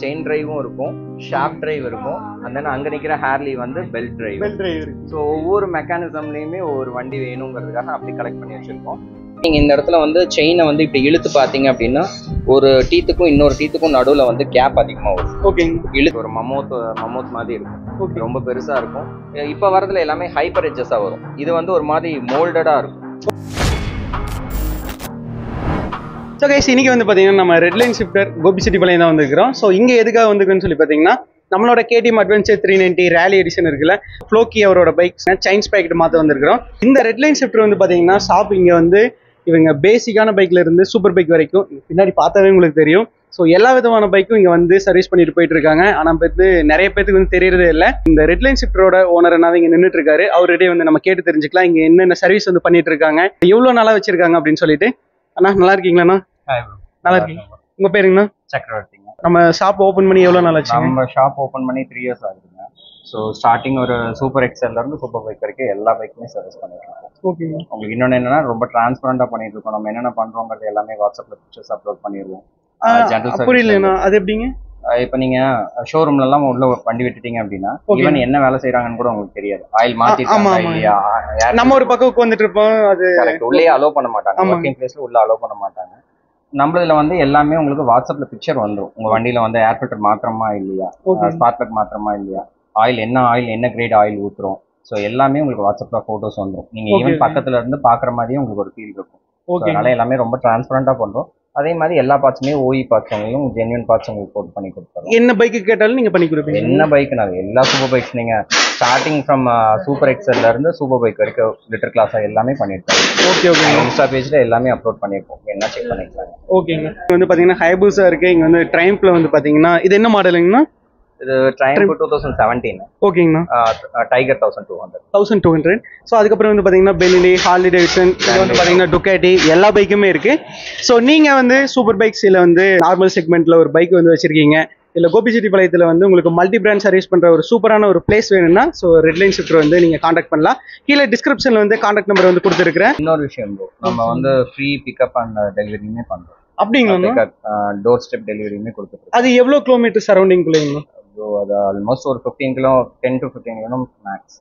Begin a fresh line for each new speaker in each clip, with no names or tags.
Chain டிரைவும் இருக்கும், shaft drive இருக்கும், and then அங்கே நிற்கிற ஹேர்லி வந்து பெல்ட் டிரைவ் இருக்கு. ஸோ ஒவ்வொரு மெக்கானிசம்லேயுமே ஒவ்வொரு வண்டி வேணுங்கிறதுக்காக அப்படி கலெக்ட் பண்ணி வச்சுருக்கோம். நீங்கள் இந்த இடத்துல வந்து செயினை வந்து இப்படி இழுத்து பார்த்தீங்க அப்படின்னா ஒரு டீத்துக்கும் இன்னொரு டீத்துக்கும் நடுவில் வந்து கேப் அதிகமாக வரும். இழுத்து ஒரு மமோத் மாதிரி இருக்கும், ரொம்ப பெருசாக இருக்கும். இப்போ வரதுல எல்லாமே ஹைப்பர் எட்ஜஸாக வரும். இது வந்து ஒரு மாதிரி மோல்டடாக இருக்கும்.
ஸோ கைஸ், இன்னைக்கு வந்து பார்த்தீங்கன்னா நம்ம ரெட்லைன் ஷிஃப்டர் கோபிச்செட்டிப்பாளையம் தான் வந்துருக்கிறோம். ஸோ இங்கே எதுக்காக வந்துருக்குன்னு சொல்லி பார்த்தீங்கன்னா நம்மளோட KTM Adventure 390 ரேலி எடிஷன் இருக்குல்ல, ஃப்ளோக்கி அவரோட பைக் சைன்ஸ் பேக்கெட் மாற்ற வந்திருக்கிறோம். இந்த ரெட்லைன் ஷிஃப்டர் வந்து பார்த்தீங்கன்னா ஷாப் இங்கே வந்து இவங்க பேசிக்கான பைக்ல இருந்து சூப்பர் பைக் வரைக்கும் பின்னாடி பார்த்தாவே உங்களுக்கு தெரியும். ஸோ எல்லா விதமான பைக்கும் இங்கே வந்து சர்வீஸ் பண்ணிட்டு போயிட்டு இருக்காங்க. ஆனால் வந்து நிறைய பேருக்கு வந்து தெரியறதே இல்லை. இந்த ரெட்லைன் ஷிஃப்டரோட ஓனர் என்ன இங்கே நின்றுட்டு இருக்காரு. அவர்கிட்டயே வந்து நம்ம கேட்டு தெரிஞ்சுக்கலாம் இங்கே என்னென்ன சர்வீஸ் வந்து பண்ணிட்டு இருக்காங்க, எவ்வளோ நாளாக வச்சிருக்காங்க அப்படின்னு சொல்லிட்டு. அண்ணா நல்லா இருக்கீங்களாண்ணா? நல்லா இருக்கீங்க. உங்க பேருங்கண்ணா?
சக்கரவர்த்திங்க.
நம்ம ஷாப் ஓப்பன் பண்ணி எவ்வளோ நாள் ஆச்சு?
நம்ம ஷாப் ஓப்பன் பண்ணி 3 years ஆகுதுங்க. ஸோ ஸ்டார்டிங் ஒரு சூப்பர் எக்ஸல்ல இருந்து சூப்பர் பைக் வரைக்கும் எல்லா பைக்குமே சர்வீஸ் பண்ணிட்டு இருக்கோம்.
ஓகேங்க.
உங்களுக்கு இன்னொன்று என்னன்னா ரொம்ப டிரான்ஸ்பரண்டா பண்ணிட்டு இருக்கோம். நம்ம என்னென்ன பண்றோங்கிறது எல்லாமே வாட்ஸ்அப்ல பிக்சர்ஸ் அப்லோட் பண்ணிடுவோம்.
புரியலண்ணா, அது எப்படிங்க?
இப்போ நீங்க ஷோரூம்ல எல்லாம் உள்ள வண்டி விட்டுட்டீங்க அப்படின்னா ஈவன் என்ன வேலை செய்யறாங்கன்னு கூட உங்களுக்கு தெரியாது. ஆயில் மாத்திட்டாங்க இல்லையா,
நம்ம ஒரு பக்கம் உட்காந்துட்டு இருப்போம், அது
உள்ளே அலோவ் பண்ண மாட்டாங்க. ஒர்க்கிங் பிளேஸ்ல உள்ள அலோவ் பண்ண மாட்டாங்க. நம்மளதுல வந்து எல்லாமே உங்களுக்கு வாட்ஸ்அப்ல பிக்சர் வந்துடும். உங்க வண்டியில வந்து ஏர் ஃபில்டர் மாத்திரமா இல்லையா, ஸ்பார்க் பிளக் மாத்திரமா இல்லையா, ஆயில் என்ன கிரேட் ஆயில் ஊத்துறோம், ஸோ எல்லாமே உங்களுக்கு வாட்ஸ்அப்ல போட்டோஸ் வந்துடும். நீங்க ஈவன் பக்கத்துல இருந்து பாக்குற மாதிரியே உங்களுக்கு ஒரு ஃபீல் இருக்கும். அதனால எல்லாமே ரொம்ப டிரான்ஸ்பரண்டா பண்றோம். அதே மாதிரி எல்லா பார்ட்ஸுமே ஓஇ பார்ட்ஸுங்களையும் ஜென்யூன் பார்ட்ஸ் உங்களுக்கு போட்டு பண்ணி கொடுத்துருவோம்.
என்ன பைக்கு கேட்டாலும் நீங்க பண்ணி கொடுப்பீங்க?
என்ன பைக்குனாலும் எல்லா சூப்பர் பைக்ஸ் நீங்க ஸ்டார்டிங் ஃப்ரம் சூப்பர் எக்ஸல்ல இருந்து சூப்பர் பைக் வரைக்கும் லிட்டர் கிளாஸா எல்லாமே பண்ணிருக்கோம்.
Okay okay.
இன்ஸ்டா பேஜ்ல எல்லாமே அப்லோட் பண்ணிருக்கோம், என்ன செக் பண்ணிக்கலாம்.
ஓகேங்க. வந்து பாத்தீங்கன்னா ஹைபூஸா இருக்கு. இங்க வந்து ட்ரைம்ப்ல வந்து பாத்தீங்கன்னா இது என்ன மாடலுங்கண்ணா?
இது ட்ரைம்ப் 2017.
ஓகேங்கண்ணா.
டைகர் 1200.
ஸோ அதுக்கப்புறம் வந்து பார்த்தீங்கன்னா பெனிலி, ஹார்லி டேவிட்சன், இது வந்து பார்த்தீங்கன்னா டுக்காட்டி, எல்லா பைக்குமே இருக்கு. ஸோ நீங்கள் வந்து சூப்பர் பைக்ஸில் வந்து நார்மல் செக்மெண்ட்ல ஒரு பைக் வந்து வச்சிருக்கீங்க, இல்லை கோபிச்செட்டிப்பாளையத்தில் வந்து உங்களுக்கு மல்டி பிராண்ட் சர்வீஸ் பண்ணுற ஒரு சூப்பரான ஒரு பிளேஸ் வேணும்னா ஸோ ரெட்லைன் ஷிஃப்டர் வந்து நீங்கள் காண்டாக்ட் பண்ணலாம். கீழே டிஸ்கிரிப்ஷனில் வந்து காண்டாக்ட் நம்பர் வந்து கொடுத்துருக்கிறேன்.
இன்னொரு விஷயம் ப்ரோ, நம்ம வந்து ஃப்ரீ பிக்கப் அண்ட் டெலிவரியுமே பண்ணுறோம்.
அப்படிங்களா?
டோர் ஸ்டெப் டெலிவரியுமே கொடுத்துருக்கோம்.
அது எவ்வளோ கிலோமீட்டர் சரௌண்டிங்குள்ளேங்க?
அது ஆல்மோஸ்ட் ஒரு 10 to 15 கிலோ மேக்ஸ்.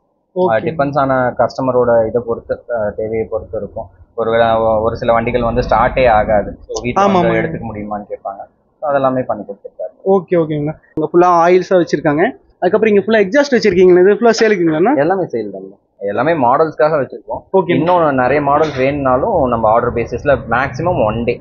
டிபெண்ட்ஸ் ஆன கஸ்டமரோட இதை பொறுத்து, தேவையை பொறுத்து இருக்கும். ஒரு சில வண்டிகள் வந்து ஸ்டார்ட்டே ஆகாது, வீட்டில் எடுத்துக்க முடியுமான்னு கேட்பாங்க. அதெல்லாமே பண்ணி கொடுத்துருக்காரு.
ஓகே ஓகேங்க. இங்கே ஃபுல்லாக ஆயில்ஸாக வச்சிருக்காங்க. அதுக்கப்புறம் இங்கே ஃபுல்லாக எக்ஸாஸ்ட் வச்சிருக்கீங்களா? இது ஃபுல்லாக சேலுக்குங்களா?
எல்லாமே சேல் தான், எல்லாமே மாடல்ஸ்க்காக வச்சிருக்கோம். இன்னும் நிறைய மாடல்ஸ் வேணும்னாலும் நம்ம ஆர்டர் பேசிஸ்ல மேக்ஸிமம் 1 day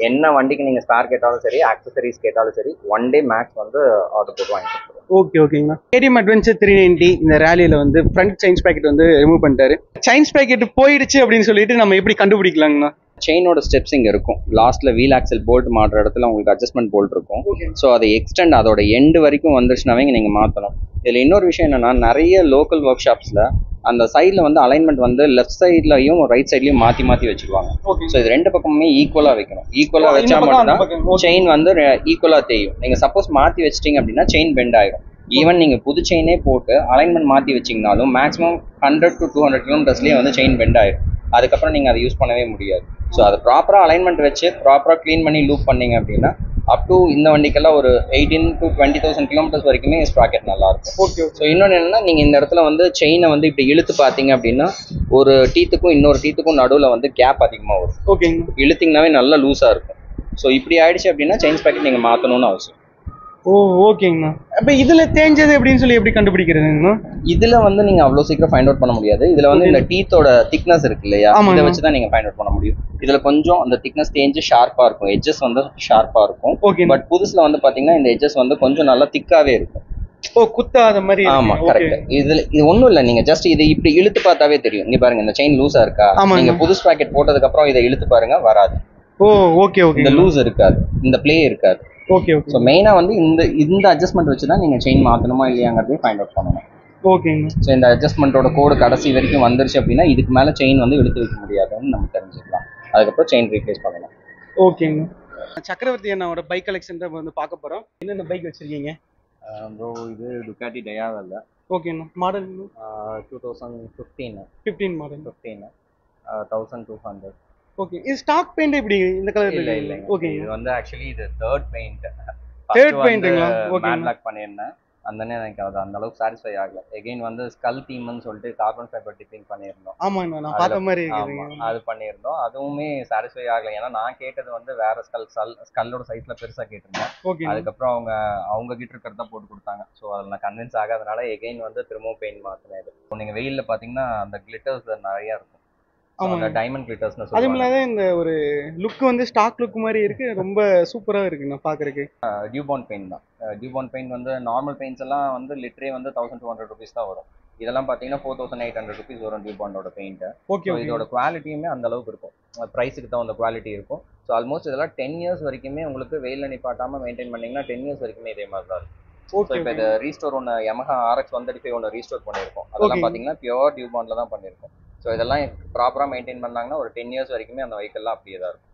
என்ன வண்டிக்கு நீங்க ஸ்பேர் கேட்டாலும் சரி, ஆக்சசரிஸ் கேட்டாலும் சரி, 1 day மேக்ஸ் வந்து ஆர்டர் போட்டு வாங்கி கொடுத்துருவோம்.
ஓகே ஓகேங்கண்ணா. KTM Adventure 390 இந்த ரேலியில வந்து ஃப்ரண்ட் சைன்ஸ் பேக்கெட் வந்து ரிமூவ் பண்ணிட்டாரு. சைன்ஸ் பேக்கெட் போயிடுச்சு அப்படின்னு சொல்லிட்டு நம்ம எப்படி கண்டுபிடிக்கலாங்கண்ணா?
செயினோட ஸ்டெப்ஸ் இங்கே இருக்கும். லாஸ்ட்ல வீல் ஆக்சல் போல்ட் மாட்டுற இடத்துல உங்களுக்கு அட்ஜஸ்ட்மெண்ட் போல்ட் இருக்கும். ஸோ அதை எக்ஸ்டெண்ட் அதோட எண்டு வரைக்கும் வந்துருச்சுனாவே நீங்கள் மாற்றணும். இதில் இன்னொரு விஷயம் என்னன்னா, நிறைய லோக்கல் ஒர்க் ஷாப்ஸில் அந்த சைடில் வந்து அலைன்மெண்ட் வந்து லெஃப்ட் சைட்லையும் ரைட் சைட்லையும் மாற்றி வச்சுருவாங்க. ஸோ இது 2 பக்கமுமே ஈக்குவலாக வைக்கணும். ஈக்குவலாக வச்சா மட்டும்தான் செயின் வந்து ஈக்குவலாக தெரியும். நீங்கள் சப்போஸ் மாற்றி வச்சிட்டிங்க அப்படின்னா செயின் பெண்ட் ஆகிடும். ஈவன் நீங்கள் புது செயினே போட்டு அலைன்மெண்ட் மாற்றி வச்சிங்கனாலும் மேக்ஸிமம் 100 to 200 கிலோமீட்டர்ஸ்லேயே வந்து செயின் பெண்ட் ஆகிடும். அதுக்கப்புறம் நீங்கள் அதை யூஸ் பண்ணவே முடியாது. ஸோ அதை ப்ராப்பராக அலைன்மெண்ட் வச்சு ப்ராப்பராக க்ளீன் பண்ணி லூப் பண்ணிங்க அப்படின்னா அப் டு இந்த வண்டிக்கெல்லாம் ஒரு 18 to 20,000 கிலோமீட்டர்ஸ் வரைக்குமே ஸ்ப்ராக்கெட் நல்லா இருக்கும். ஓகே. ஸோ இன்னொன்று என்னன்னா, நீங்கள் இந்த இடத்துல வந்து செயினை வந்து இப்படி இழுத்து பார்த்தீங்க அப்படின்னா ஒரு டீத்துக்கும் இன்னொரு டீத்துக்கும் நடுவில் வந்து கேப் அதிகமாக வரும். ஓகே. இழுத்திங்கனாவே நல்லா லூஸாக இருக்கும். ஸோ இப்படி ஆயிடுச்சு அப்படின்னா செயின் ஸ்ப்ராக்கெட் நீங்கள் மாற்றணும்னு அவசியம்.
ஓ ஓகேங்கண்ணா. அப்போ இதில் தேஞ்சது எப்படின்னு சொல்லி எப்படி கண்டுபிடிக்கிறதுங்கண்ணா?
இதில் வந்து நீங்கள் அவ்வளோ சீக்கிரம் ஃபைண்ட் அவுட் பண்ண முடியாது. இதில் வந்து இந்த டீத்தோட திக்னஸ் இருக்கு இல்லையா, இதை வச்சு தான் நீங்கள் ஃபைண்ட் அவுட் பண்ண முடியும். இதில் கொஞ்சம் அந்த திக்னஸ் தேஞ்சு ஷார்ப்பாக இருக்கும், எட்ஜஸ் வந்து ஷார்ப்பாக இருக்கும். பட் புதுசில் வந்து பார்த்தீங்கன்னா இந்த எட்ஜஸ் வந்து கொஞ்சம் நல்லா திக்காகவே இருக்கும்.
ஓ, குத்தாத மாதிரி.
ஆமா, கரெக்ட். இது ஒன்றும் இல்லை, நீங்கள் ஜஸ்ட் இதை இப்படி இழுத்து பார்த்தாவே தெரியும். இங்கே பாருங்க, இந்த செயின் லூஸாக இருக்கா? நீங்கள் புது ஸ்பாக்கெட் போட்டதுக்கு அப்புறம் இதை இழுத்து பாருங்க, வராது.
ஓ ஓகே ஓகே.
இந்த லூஸ் இருக்காது, இந்த பிளே இருக்காது.
Okay okay.
ஸோ மெயினாக வந்து இந்த அட்ஜஸ்ட்மெண்ட் வச்சு தான் நீங்கள் செயின் மாற்றணுமா இல்லையாங்கிறதையும் ஃபைண்ட் அவுட் பண்ணணும்.
ஓகேங்க.
ஸோ இந்த அட்ஜஸ்ட்மெண்ட்டோட கோடு கடைசி வரைக்கும் வந்துருச்சு அப்படின்னா இதுக்கு மேலே செயின் வந்து இழுத்து வைக்க முடியாதுன்னு நம்ம தெரிஞ்சுக்கலாம். அதுக்கப்புறம் செயின் ரீப்ளேஸ் பண்ணலாம்.
ஓகேங்க. சக்கரவர்த்தி அண்ணாவோட பைக் கலெக்ஷன் தான் வந்து பார்க்க போகிறோம். என்னென்ன பைக் வச்சிருக்கீங்க
ப்ரோ? இது டுக்காட்டி டயாவில்.
ஓகேண்ணா. Model
2015 model. 1200.
ஓகே. இது ஸ்டாக் பெயிண்ட் எப்படி இந்த கலர்?
இல்ல. ஓகே. இது வந்து ஆக்சுவலி இது 3rd பெயிண்ட்.
Third paintingங்களா? ஓகே.
மேட் பிளாக் பண்ணியிருந்தேன். எனக்கு அது அந்த அளவுக்கு சாட்டிஸ்ஃபை ஆகல. எகைன் வந்து ஸ்கல் தீம்னு சொல்லிட்டு கார்பன் ஃபைபர் டிப்பிங் பண்ணியிருந்தோம்.
ஆமாண்ணா, நான் பார்த்த மாதிரி
ஆமா
இருக்குதுங்க.
அது பண்ணியிருந்தோம். அதுவுமே சாட்டிஸ்ஃபை ஆகல. ஏன்னா நான் கேட்டது வந்து வேற ஸ்கல்லோட சைஸ்ல பெருசா கேட்டிருந்தேன்.
ஓகே.
அதுக்கப்புறம் அவங்க கிட்ட இருக்கிறத போட்டு கொடுத்தாங்க. ஸோ அதில் நான் கன்வின்ஸ் ஆகாதனால எகைன் வந்து திரும்பவும் பெயிண்ட் மாத்தினேன். இப்போ நீங்க வெயில்ல பாத்தீங்கன்னா அந்த கிளிட்டர்ஸ் நிறைய இருக்கும். அந்த டைமண்ட் கிளிட்டர்ஸ்னு
அது
சொல்லுவாங்க.
இல்லாத இந்த ஒரு லுக் வந்து ஸ்டாக் லுக் மாதிரி இருக்கு, ரொம்ப சூப்பரா இருக்குண்ணா பாக்குறதுக்கு.
டியூபாண்ட் பெயிண்ட் தான். டியூபாண்ட் பெயிண்ட் வந்து நார்மல் பெயிண்ட்ஸ் எல்லாம் வந்து லிட்டரே வந்து 1200 rupees தான் வரும். இதெல்லாம் பாத்தீங்கன்னா 4800 rupees வரும் டியூபாண்டோட பெயிண்ட்.
ஓகே.
இதோட குவாலிட்டியுமே அந்த அளவுக்கு இருக்கும். ப்ரைஸுக்கு தான் அந்த குவாலிட்டி இருக்கும். ஸோ ஆல்மோஸ்ட் இதெல்லாம் 10 years வரைக்குமே உங்களுக்கு வெயில நிப்பாட்டாம மெயின்டைன் பண்ணீங்கன்னா 10 years வரைக்குமே இதே மாதிரி தான் இருக்கும். ஸோ இப்போ இது ரீஸ்டோர் ஒன்று Yamaha RX 135 ஒன்று ரீஸ்டோர் பண்ணியிருக்கோம். அதெல்லாம் பார்த்தீங்கன்னா பியூர் டியூபாண்டில் தான் பண்ணியிருக்கோம். ஸோ இதெல்லாம் ப்ராப்பராக மெயின்டைன் பண்ணாங்கன்னா ஒரு 10 years வரைக்குமே அந்த வெஹிக்கல்லாம் அப்படியே தான் இருக்கும்.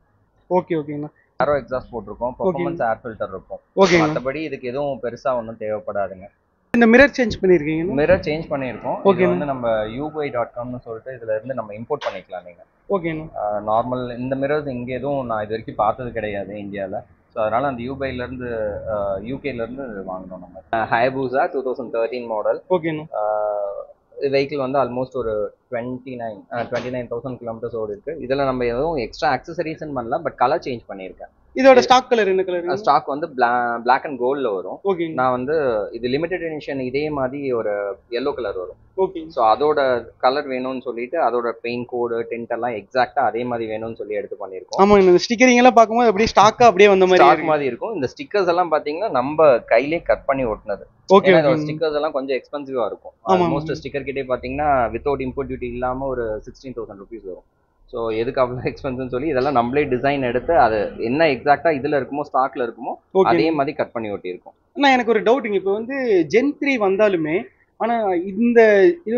ஓகே ஓகேண்ணா.
ஏரோ எக்ஸாஸ்ட் போட்டிருக்கோம், பெர்ஃபார்மன்ஸ் ஏர் ஃபில்டர் இருக்கும்.
ஓகே.
மற்றபடி இதுக்கு எதுவும் பெருசாக ஒன்றும் தேவைப்படாதுங்க.
இந்த மிரர் சேஞ்ச் பண்ணியிருக்கீங்க?
மிரர் சேஞ்ச் பண்ணியிருக்கோம். இது வந்து நம்ம ubuy.comனு சொல்லிட்டு இதுல இருந்து நம்ம இம்போர்ட் பண்ணிக்கலாம் நீங்க.
ஓகேண்ணா.
நார்மல் இந்த மிரர்ஸ் இங்க எதுவும் நான் இது வரைக்கும் பார்த்தது கிடையாது இந்தியாவில். ஸோ அதனால அந்த யூபைலேருந்து யூகேலேருந்து வாங்கினோம் நம்ம. ஹயபூசா 2013 மாடல்.
ஓகேண்ணா.
வெஹிக்கிள் வந்து ஆல்மோஸ்ட் ஒரு 29,000 கிலோமீட்டர்ஸ் ஓடி இருக்கு. இதில் நம்ம எதுவும் எக்ஸ்ட்ரா அக்சசரிஸ்ன்னு பண்ணல, பட் கலர் சேஞ்ச் பண்ணியிருக்கேன்.
இதோட ஸ்டாக் கலர் என்ன கலர்?
ஸ்டாக் வந்து பிளாக் அண்ட் கோல்டில் வரும்.
ஓகே.
நான் வந்து இது லிமிடெட் எடிஷன் இதே மாதிரி ஒரு yellow கலர் வரும்.
ஓகே.
ஸோ அதோட கலர் வேணும்னு சொல்லிட்டு அதோட பெயிண்ட் கோடு டென்ட் எல்லாம் எக்ஸாக்டா அதே மாதிரி வேணும்னு சொல்லி எடுத்து பண்ணியிருக்கோம்.
ஆமா, இந்த ஸ்டிக்கரிங் எல்லாம் பார்க்கும்போது அப்படியே ஸ்டாக்கா அப்படியே வந்த மாதிரி
இருக்கும். இந்த ஸ்டிக்கர்ஸ் எல்லாம் பாத்தீங்கன்னா நம்ம கையிலே கட் பண்ணி ஒட்டினது.
ஓகே.
ஸ்டிக்கர்ஸ் எல்லாம் கொஞ்சம் எக்ஸ்பென்சிவா இருக்கும். ஆல்மோஸ்ட் ஸ்டிக்கர் கிட்டே பாத்தீங்கன்னா வித்தவுட் இம்போர்ட் டியூட்டி இல்லாம ஒரு 16,000 rupees வரும். ஸோ எதுக்கு அவ்வளோ எக்ஸ்பென்ஸ்னு சொல்லி இதெல்லாம் நம்மளே டிசைன் எடுத்து அது என்ன எக்ஸாக்டா இதுல இருக்குமோ ஸ்டாக்ல இருக்குமோ அதே மாதிரி கட் பண்ணி ஒட்டியிருக்கோம்.
ஆனா எனக்கு ஒரு டவுட்டுங்க, இப்போ வந்து Gen 3 வந்தாலுமே ஆனா இது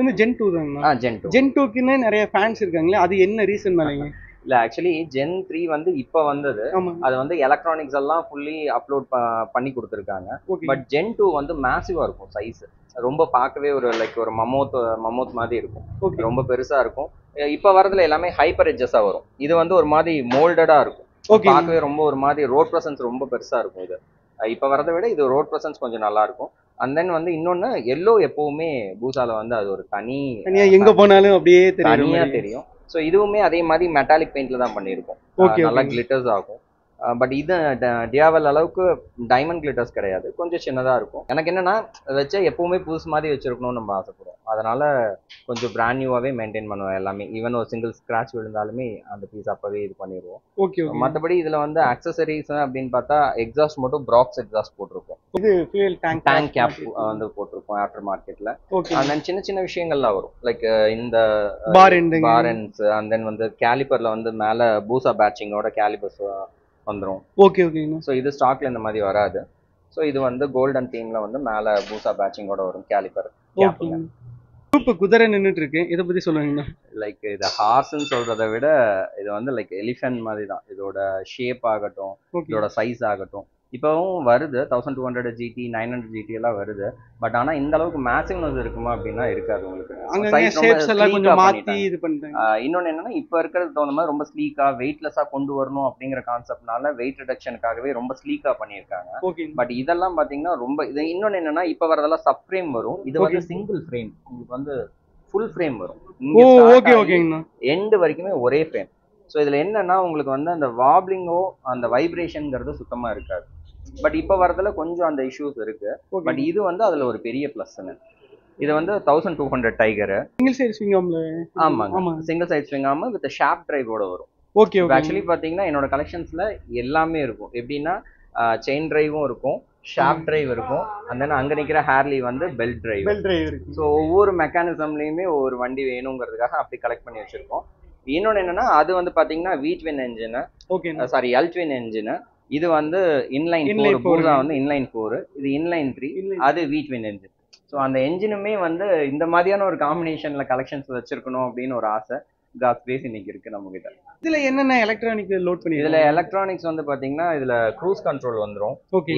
வந்து Gen 2 தாங்க. Gen 2க்குன்னு நிறைய ஃபேன்ஸ் இருக்காங்களே, அது என்ன ரீசன் மேலங்க?
இல்ல ஆக்சுவலி Gen 3 வந்து இப்ப வந்தது. அது வந்து எலக்ட்ரானிக்ஸ் எல்லாம் ஃபுல்லி அப்லோட் பண்ணி கொடுத்துருக்காங்க. பட் Gen 2 வந்து மேசிவா இருக்கும் சைஸ். ரொம்ப பார்க்கவே ஒரு ஒரு மமோத் மாதிரி இருக்கும். ரொம்ப பெருசா இருக்கும். இப்ப வரதுல எல்லாமே ஹைப்பர் எட்ஜஸா வரும். இது வந்து ஒரு மாதிரி மோல்டடா இருக்கும். பார்க்கவே ரொம்ப ஒரு மாதிரி ரோட் பிரசன்ஸ் ரொம்ப பெருசா இருக்கும். இது இப்ப வரதை விட இது ரோட் பிரசன்ஸ் கொஞ்சம் நல்லா இருக்கும். அண்ட் தென் வந்து இன்னொன்னு எல்லோ எப்பவுமே பூசால வந்து அது ஒரு தனியா
எங்க போனாலும் அப்படியே
தனியா தெரியும். ஸோ இதுவுமே அதே மாதிரி மெட்டாலிக் பெயிண்ட்ல தான் பண்ணியிருக்கோம். நல்லா கிளிட்டர்ஸ் ஆகும். பட் இது டியாவல் அளவுக்கு டைமண்ட் கிளிட்டர்ஸ் கிடையாது, கொஞ்சம் சின்னதா இருக்கும். எனக்கு என்னன்னா வச்சா எப்பவுமே புதுசு மாதிரி வச்சிருக்கணும்னு நம்ம ஆசைப்படுவோம். அதனால கொஞ்சம் பிராண்ட் நியூவாவே மெயின்டைன் பண்ணுவோம் எல்லாமே. ஈவன் ஒரு சிங்கிள் ஸ்கிராச் விழுந்தாலுமே அந்த பீஸ் அப்பவே இது பண்ணிடுவோம். மற்றபடி இதுல வந்து அக்சசரிஸ் அப்படின்னு பார்த்தா எக்ஸாஸ்ட் மட்டும் ப்ராக்ஸ் எக்ஸாஸ்ட் போட்டிருக்கோம்.
இது ஃபியூல்
டேங்க் கேப் வந்து போட்டிருக்கோம் ஆஃப்டர் மார்க்கெட்ல. அண்ட் சின்ன சின்ன விஷயங்கள்லாம் வரும். இந்த பார் எண்ட்ஸ் அண்ட் தென் வந்து கேலிப்பர்ல வந்து மேல பூசா பேட்சிங்கோட கேலிபர்ஸ் வந்துரும்.
Okay okay.
ஸோ இது ஸ்டாக்ல இந்த மாதிரி வராது. ஸோ இது வந்து கோல்டன் தீம்ல வந்து மேல பூசா பேட்சிங்கோட வரும் கேலிப்பர்.
குதிரை நின்றுட்டு இருக்கு, இதை பத்தி சொல்லுங்க.
இது ஹார்ஸ்ன்னு சொல்றதை விட இது வந்து எலிஃபென்ட் மாதிரி தான். இதோட ஷேப் ஆகட்டும், இதோட சைஸ் ஆகட்டும். இப்பவும் வருது 1200 GT 900 GT எல்லாம் வருது. பட் ஆனா இந்த அளவுக்கு மேசிவ்னஸ் இருக்குமா அப்படின்னா இருக்காது. உங்களுக்கு இன்னொன்னு என்னன்னா இப்ப இருக்கிறது தகுந்த மாதிரி ரொம்ப ஸ்லீக்கா வெயிட்லெஸ்ஸா கொண்டு வரணும் அப்படிங்கிற கான்செப்ட்னால வெயிட் ரிடக்ஷனுக்காகவே ரொம்ப ஸ்லீக்கா பண்ணியிருக்காங்க. பட் இதெல்லாம் பாத்தீங்கன்னா ரொம்ப இது இன்னொன்னு என்னன்னா இப்ப வரதெல்லாம் சப் ஃப்ரேம் வரும். இது வந்து சிங்கிள் ஃப்ரேம், உங்களுக்கு வந்து ஃபுல் ஃப்ரேம் வரும். எண்டு வரைக்குமே ஒரே ஃப்ரேம். ஸோ இதுல என்னன்னா உங்களுக்கு வந்து அந்த வாப்ளிங்கோ அந்த வைப்ரேஷன்ங்கிறது சுத்தமா இருக்காது. பட் இப்ப வரதுல கொஞ்சம் அந்த இஷ்யூஸ் இருக்கு. பட் இது வந்து அதுல ஒரு பெரிய பிளஸ்ன்னு. இது வந்து 1200 டைகர்
சிங்கிள் சைடு ஸ்விங் ஆர்ம்ல.
ஆமாங்க, single side swing arm with shaft டிரைவோட வரும்.
ஓகே.
ஆக்சுவலி பாத்தீங்கன்னா என்னோட கலெக்ஷன்ஸ்ல எல்லாமே இருக்கும். எப்படின்னா செயின் டிரைவும் இருக்கும், ஷாஃப்ட் டிரைவ் இருக்கும், அண்ட் தென் அங்க நிக்கிற ஹேர்லி வந்து பெல்ட் டிரைவ் இருக்கு. ஸோ ஒவ்வொரு மெக்கானிசம்லயுமே ஒவ்வொரு வண்டி வேணுங்கிறதுக்காக அப்படி கலெக்ட் பண்ணி வச்சிருக்கோம். இன்னொன்னு என்னன்னா அது வந்து பாத்தீங்கன்னா V-twin engine, sorry L-twin engine. இது வந்து இன்லைன் 4, பூசா வந்து இன்லைன் 4, இது இன்லைன் 3, அது V-twin என்ஜின். ஸோ அந்த என்ஜினுமே வந்து இந்த மாதிரியான ஒரு காம்பினேஷன்ல கலெக்ஷன்ஸ் வச்சிருக்கணும் அப்படின்னு ஒரு ஆசை ஸ்பேஸ் இன்னைக்கு இருக்கு நம்ம கிட்ட.
இதுல என்னென்ன எலக்ட்ரானிக் லோட் பண்ணி?
இதுல எலக்ட்ரானிக்ஸ் வந்து பாத்தீங்கன்னா இதுல க்ரூஸ் கண்ட்ரோல் வந்துடும்,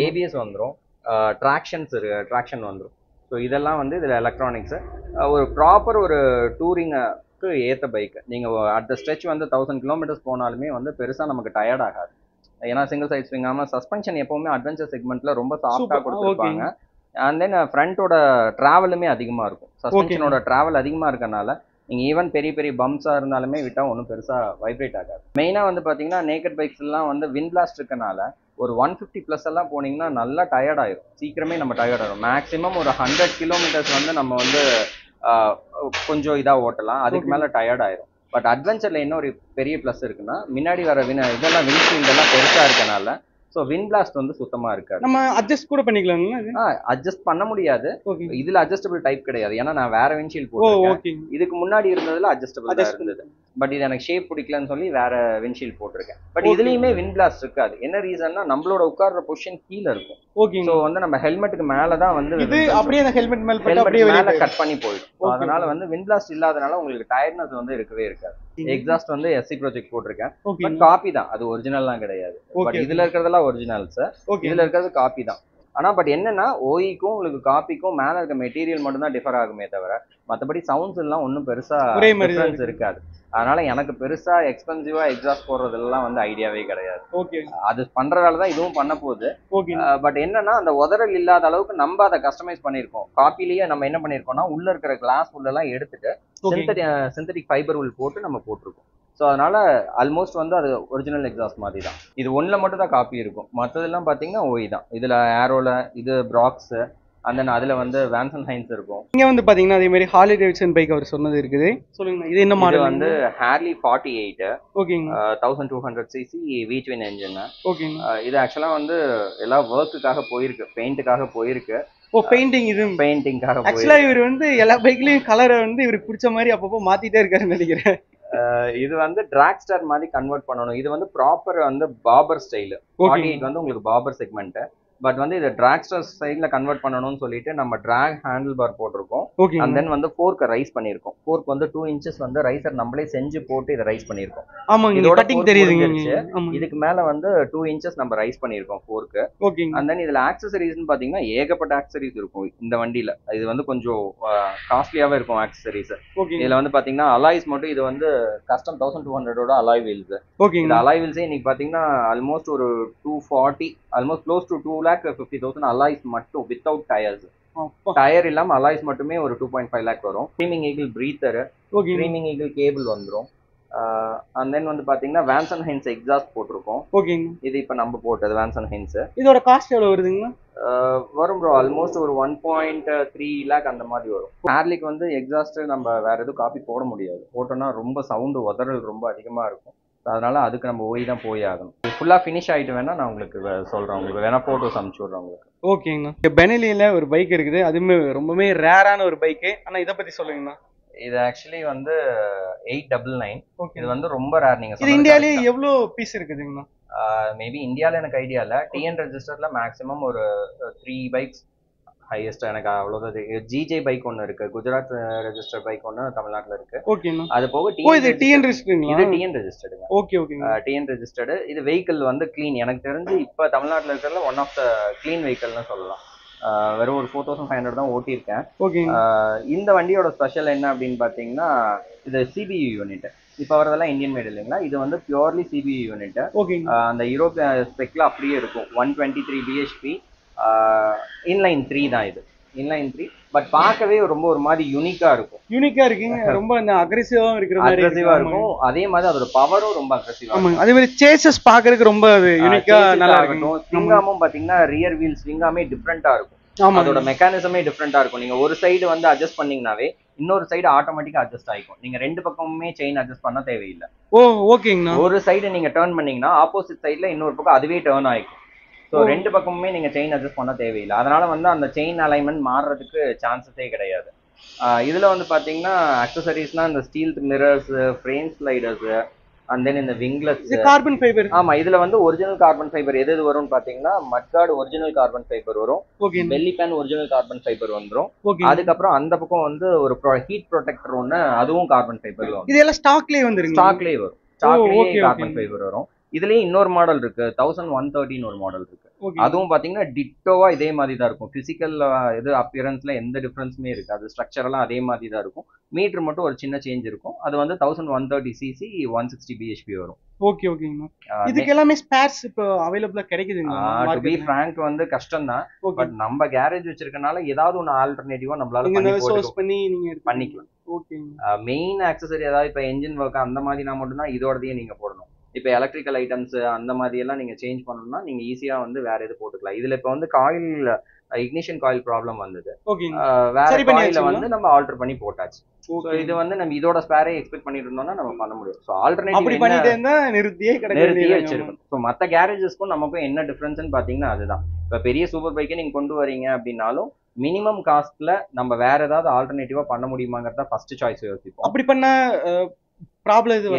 ABS வந்துடும், ட்ராக்ஷன் வந்துடும். ஸோ இதெல்லாம் வந்து இதுல எலக்ட்ரானிக்ஸ். ஒரு ப்ராப்பர் ஒரு டூரிங் ஏத்த பைக் நீங்க அட் த ஸ்ட்ரெச் வந்து 1000 கிலோமீட்டர்ஸ் போனாலுமே வந்து பெருசா நமக்கு டயர்ட் ஆகாது. ஏன்னா சிங்கிள் சைட் ஸ்விங் ஆகாம சஸ்பென்ஷன் எப்பவுமே அட்வென்ச்சர் செக்மெண்ட்ல ரொம்ப சாஃப்டா
Super.
கொடுத்துருப்பாங்க. அண்ட் தென் ஃப்ரண்ட்டோட டிராவலுமே அதிகமா இருக்கும். சஸ்பென்ஷனோட டிராவல் அதிகமா இருக்கனால நீங்க ஈவன் பெரிய பெரிய பம்ப்ஸா இருந்தாலுமே விட்டா ஒன்றும் பெருசா வைப்ரேட் ஆகாது. மெயினா வந்து பாத்தீங்கன்னா நேக்கட் பைக்ஸ் எல்லாம் வந்து விண்ட் பிளாஸ்ட் இருக்கனால ஒரு 150 ப்ளஸ் எல்லாம் போனீங்கன்னா நல்லா டயர்ட் ஆயிரும். சீக்கிரமே நம்ம டயர்ட் ஆயிரும். மேக்ஸிமம் ஒரு 100 கிலோமீட்டர்ஸ் வந்து நம்ம வந்து கொஞ்சம் இதா ஓட்டலாம். அதுக்கு மேல டயர்ட் ஆயிரும். பட் அட்வென்ச்சர்ல என்ன ஒரு பெரிய ப்ளஸ் இருக்குன்னா முன்னாடி வர இதெல்லாம் விண்ட்ஷீல்ட் எல்லாம் பெருசா இருக்கனால ஸோ விண்ட் பிளாஸ்ட் வந்து சுத்தமா இருக்காது.
நம்ம அட்ஜஸ்ட் கூட பண்ணிக்கலாங்களா?
அட்ஜஸ்ட் பண்ண முடியாது. இதுல அட்ஜஸ்டபிள் டைப் கிடையாது. ஏன்னா நான் வேற விண்ட்ஷீல்ட்
ஓகே.
போட்டிருக்கேன். இதுக்கு முன்னாடி இருந்ததுல அட்ஜஸ்டபிள் தான் இருந்தது. பட் இது எனக்கு ஷேப் பிடிக்கலன்னு சொல்லி வேற விண்ட்ஷீல்ட் போட்டிருக்கேன். பட் இதுலயுமே விண்ட் பிளாஸ்ட் இருக்காது. என்ன ரீசன்னா நம்மளோட உட்கார்ற பொசிஷன் கீழ இருக்கும்.
ஓகே.
சோ வந்து நம்ம ஹெல்மெட்டுக்கு மேல தான் வந்து
இது அப்படியே அந்த ஹெல்மெட் மேல பட்டு அப்படியே
மேல கட் பண்ணி போயிடும். அதனால வந்து விண்ட் பிளாஸ்ட் இல்லாதனால உங்களுக்கு டயர்ட்னஸ் வந்து இருக்கவே இருக்காது. எக்ஸாஸ்ட் வந்து எஸ்சி ப்ராஜெக்ட் போட்டிருக்கேன். பட் காப்பி தான், அது ஒரிஜினல்லாம் கிடையாது. பட் இதுல இருக்கிறதெல்லாம் ஒரிஜினல்ஸ், இதுல இருக்கிறது காப்பி தான். ஆனா பட் என்னன்னா ஓய்க்கும் உங்களுக்கு காப்பிக்கும் மேல இருக்க மெட்டீரியல் மட்டும் தான் டிஃபர் ஆகுமே தவிர மற்றபடி சவுண்ட்ஸ் எல்லாம் ஒன்றும் பெருசா டிஃபரன்ஸ் இருக்காது. அதனால எனக்கு பெருசா எக்ஸ்பென்சிவா எக்ஸாஸ்ட் போடுறதெல்லாம் வந்து ஐடியாவே கிடையாது. அது பண்ற வேலை தான் இதுவும் பண்ண போகுது. பட் என்னன்னா அந்த உதறல் இல்லாத அளவுக்கு நம்ம அதை கஸ்டமைஸ் பண்ணிருக்கோம். காப்பிலேயே நம்ம என்ன பண்ணிருக்கோம்னா உள்ள இருக்கிற கிளாஸ் உள்ள எல்லாம் எடுத்துட்டு சிந்தட்டிக் ஃபைபர் உள் போட்டு நம்ம போட்டிருக்கோம். ஸோ அதனால ஆல்மோஸ்ட் வந்து அது ஒரிஜினல் எக்ஸாஸ்ட் மாதிரி தான். இது ஒன்றில் மட்டும் தான் காப்பி இருக்கும். மற்றதெல்லாம் பார்த்தீங்கன்னா ஓய் தான். இதில் ஏரோல இது ப்ராக்ஸ் அண்ட் தென் அதில் வந்து வேன்சன் ஹைன்ஸ் இருக்கும்.
இங்கே வந்து பார்த்தீங்கன்னா அதே மாதிரி ஹார்லி டேவிட்சன் பைக் அவர் சொன்னது இருக்குது. சொல்லுங்க, இது என்ன மாடல்?
வந்து ஹார்லி 48. ஓகேங்க. 1200 சிசி V-twin என்ஜின். ஓகேங்க. இது ஆக்சுவலாக வந்து எல்லா ஒர்க்குக்காக போயிருக்கு, பெயிண்ட்டுக்காக போயிருக்கு.
பெயிண்டிங், இது
பெயிண்டிங்காக.
ஆக்சுவலாக இவர் வந்து எல்லா பைக்லயும் கலரை வந்து இவருக்கு பிடிச்ச மாதிரி அப்பப்போ மாத்திட்டே இருக்காருன்னு நினைக்கிறேன்.
இது வந்து டிராக்ஸ்டர் மாதிரி கன்வெர்ட் பண்ணணும். இது வந்து ப்ராப்பர் வந்து பாபர் ஸ்டைல். 48 வந்து உங்களுக்கு பாபர் செக்மெண்ட். பட் வந்து இதை டிராக்ஸ்டர் ஸ்டைல்ல கன்வெர்ட் பண்ணணும்னு சொல்லிட்டு நம்ம டிராக் ஹேண்டில் பார் போட்டிருக்கோம். அண்ட் தென் வந்து ஃபோர்க்கை ரைஸ் பண்ணியிருக்கோம். ஃபோர்க் வந்து 2 இன்ச்சஸ் வந்து ரைசர் நம்மளே செஞ்சு போட்டு இதை ரைஸ் பண்ணியிருக்கோம். இதோட இதுக்கு மேல வந்து 2 இன்ச்சஸ் நம்ம ரைஸ் பண்ணியிருக்கோம் ஃபோர்க்கு. அண்ட் தென் இதுல ஆக்சசரிஸ்ன்னு பாத்தீங்கன்னா ஏகப்பட்ட ஆக்சசரிஸ் இருக்கும் இந்த வண்டியில. இது வந்து கொஞ்சம் காஸ்ட்லியாவே இருக்கும் ஆக்சசரிஸ். இதுல வந்து பாத்தீங்கன்னா அலாய்ஸ் மட்டும் இது வந்து கஸ்டம் 1200 அலாய் வீல்ஸ். இந்த அலாய் வீல்ஸே இன்னைக்கு பாத்தீங்கன்னா ஆல்மோஸ்ட் ஒரு 240, ஆல்மோஸ்ட் க்ளோஸ் டு 2,50,000 அலாய்ஸ் மட்டும் வித்தவுட் டயர்ஸ். டயர் இல்லாம அலாய்ஸ் மட்டுமே ஒரு 2.5 lakh வரும். Streaming eagle breather, streaming eagle cable வந்துடும். அண்ட் தென் வந்து பாத்தீங்கன்னா வேன்சன் ஹைன்ஸ் எக்ஸாஸ்ட் போட்டிருக்கோம். இது இப்ப நம்ம போட்டது வேன்சன் ஹைன்ஸ்.
இதோட காஸ்ட் எவ்வளவு வருதுங்களா?
வரும் ப்ரோ, ஆல்மோஸ்ட் ஒரு 1.3 lakh அந்த மாதிரி வரும். ஹார்லிக்கு வந்து எக்ஸாஸ்ட் நம்ம வேற எதுவும் காப்பி போட முடியாது. போட்டோம்னா ரொம்ப சவுண்டு உதறல் ரொம்ப அதிகமா இருக்கும். அதனால அதுக்கு நம்ம ஓய் தான் போய் ஆகணும். ஃபுல்லா ஃபினிஷ் ஆயிட்டு வேணா நான் உங்களுக்கு சொல்றேன். உங்களுக்கு வேணா போட்டோஸ் அனுப்பிச்சு விடுறேன் உங்களுக்கு.
ஓகேங்கண்ணா. பெனலியில ஒரு பைக் இருக்குது, அதுவுமே ரொம்பவே ரேரான ஒரு பைக்கு. ஆனா இதை பத்தி சொல்லுங்கண்ணா.
இது ஆக்சுவலி வந்து 899. இது வந்து ரொம்ப ரேர். நீங்க
இது இந்தியாவிலே எவ்வளவு பீஸ் இருக்குதுங்கண்ணா?
மேபி இந்தியாவில் எனக்கு ஐடியா இல்லை. டிஎன் ரெஜிஸ்டர்ல மேக்ஸிமம் ஒரு 3 பைக்ஸ் ஹையஸ்ட். எனக்கு அவ்வளோதான். ஜிஜே பைக் ஒன்று இருக்கு, குஜராத் ரெஜிஸ்டர் பைக் ஒன்று தமிழ்நாட்டில் இருக்கு. அது போக டிஎன் ரெஜிஸ்டர்டுங்க. TN registered. இது வெஹிக்கிள் வந்து கிளீன். எனக்கு தெரிஞ்சு இப்போ தமிழ்நாட்டில் இருக்கிறதுல ஒன் ஆஃப் த கிளீன் வெஹிக்கிள்னு சொல்லலாம். வெறும் ஒரு 4500 தான் ஓட்டியிருக்கேன். இந்த வண்டியோட ஸ்பெஷல் என்ன அப்படின்னு பார்த்தீங்கன்னா இது சிபியு யூனிட். இப்போ வரதெல்லாம் இந்தியன் மேட் இல்லைங்களா, இது வந்து பியூர்லி சிபியு யூனிட். அந்த யூரோப்பியன் ஸ்பெக்ல அப்படியே இருக்கும். 123 பிஹெச்பி, இன்லைன் 3 தான் இது. இன்லைன் 3 பட் பார்க்கவே ரொம்ப ஒரு மாதிரி யூனிக்கா இருக்குங்க. ரொம்ப அக்ரெசிவா இருக்கும். அதே மாதிரி அதோட பவரும் ரொம்ப அக்ரெசிவா இருக்கும்.
அதே மாதிரி சேசஸ் பார்க்கறதுக்கு ரொம்ப யூனிக்கா நல்லா இருக்கும்.
ஸ்விங்காமும் பாத்தீங்கன்னா ரியர் வீல் ஸ்விங்காமே டிஃப்ரெண்டா இருக்கும். அதோட மெக்கானிசமே டிஃப்ரெண்டா இருக்கும். நீங்க ஒரு சைடு வந்து அட்ஜஸ்ட் பண்ணீங்கன்னாவே இன்னொரு சைடு ஆட்டோமேட்டிக்கா அட்ஜஸ்ட் ஆயிக்கும். நீங்க ரெண்டு பக்கமுமே செயின் அட்ஜஸ்ட் பண்ண தேவையில்லை. ஒரு சைடு நீங்க டர்ன் பண்ணீங்கன்னா ஆப்போசிட் சைட்ல இன்னொரு பக்கம் அதுவே டர்ன் ஆயிக்கும். ஸோ ரெண்டு பக்கமுமே நீங்க செயின் அட்ஜஸ்ட் பண்ண தேவையில்லை. அதனால வந்து அந்த செயின் அலைன்மெண்ட் மாறுறதுக்கு சான்சஸே கிடையாது. இதுல வந்து பாத்தீங்கன்னா அக்சசரிஸ்னா இந்த steel mirrors, frame sliders, and then இந்த விங்லெட்ஸ்,
கார்பன் ஃபைபர்.
ஆமா, இதுல வந்து ஒரிஜினல் கார்பன் ஃபைபர் எது வரும்னு பாத்தீங்கன்னா மட்கார்டு ஒரிஜினல் கார்பன் ஃபைபர் வரும், belly pan original carbon fibre வந்துரும். அதுக்கப்புறம் அந்த பக்கம் வந்து ஒரு ஹீட் ப்ரொடெக்டர் ஒன்று, அதுவும் கார்பன் ஃபைபர்ல வரும்.
இதெல்லாம் ஸ்டாக்லயே வந்துரும்.
ஸ்டாக்லயே வரும். ஸ்டாக்லயே கார்பன் ஃபைபர் வரும். இதுலயும் இன்னொரு மாடல் இருக்கு 1130 ஒரு மாடல் இருக்கு.
ஓகே
அதுவும் பாத்தீங்கன்னா டிட்டோவா இதே மாதிரி தான் இருக்கும். பிசிக்கல் இது அப்பியரன்ஸ்ல எந்த டிஃபரன்ஸுமே இருக்காது. ஸ்ட்ரக்சரெல்லாம் அதே மாதிரி தான் இருக்கும். மீட்டர் மட்டும் ஒரு சின்ன சேஞ்ச் இருக்கும். அது வந்து 1130 சிசி 160 பிஹெச்பி வரும்.
ஓகே ஓகேங்கண்ணா. இதுக்கு எல்லாமே ஸ்பேர்ஸ் இப்போ அவைலபிளா கிடைக்குதுங்களா
டு பி ஃப்ராங்க் வந்து கஷ்டம் தான். பட் நம்ம கேரேஜ் வச்சிருக்கனால ஏதாவது ஒன்று ஆல்டர்னேட்டிவா நம்மளால
பண்ணி நீங்க
பண்ணிக்கலாம்.
ஓகேங்க.
மெயின் ஆக்சசரி ஏதாவது இப்போ என்ஜின் ஒர்க் அந்த மாதிரினா மட்டும்தான் இதோடதையே நீங்க போடணும். இப்போ எலக்ட்ரிக்கல் ஐட்டம்ஸ் அந்த மாதிரி எல்லாம் நீங்க சேஞ்ச் பண்ணணும்னா நீங்க ஈஸியா வந்து வேற எது போட்டுக்கலாம். இதுல இப்போ வந்து காயில் இக்னிஷன் காயில் ப்ராப்ளம் வந்தது. வேற காயில வந்து நம்ம ஆல்டர் பண்ணி போட்டாச்சு. சோ இது வந்து நம்ம இதோட ஸ்பேரே எக்ஸ்பெக்ட் பண்ணிட்டு இருந்தோம்னா நம்ம பண்ண முடியும். சோ ஆல்டர்னேட்டிவ் பண்ணிட்டே இருந்தா நிறுத்தியே வச்சிருக்கணும். சோ மத்த கேரேஜஸ்க்கும் நமக்கும் என்ன டிஃபரன்ஸ்னு பாத்தீங்கன்னா அதுதான். இப்ப பெரிய சூப்பர் பைக்கே நீங்க கொண்டு வரீங்க அப்படின்னாலும் மினிமம் காஸ்ட்ல நம்ம வேற ஏதாவது ஆல்டர்னேட்டிவா பண்ண முடியுமாங்கிறத ஃபர்ஸ்ட் சாய்ஸ் யோசிப்போம்.
அப்படி பண்ண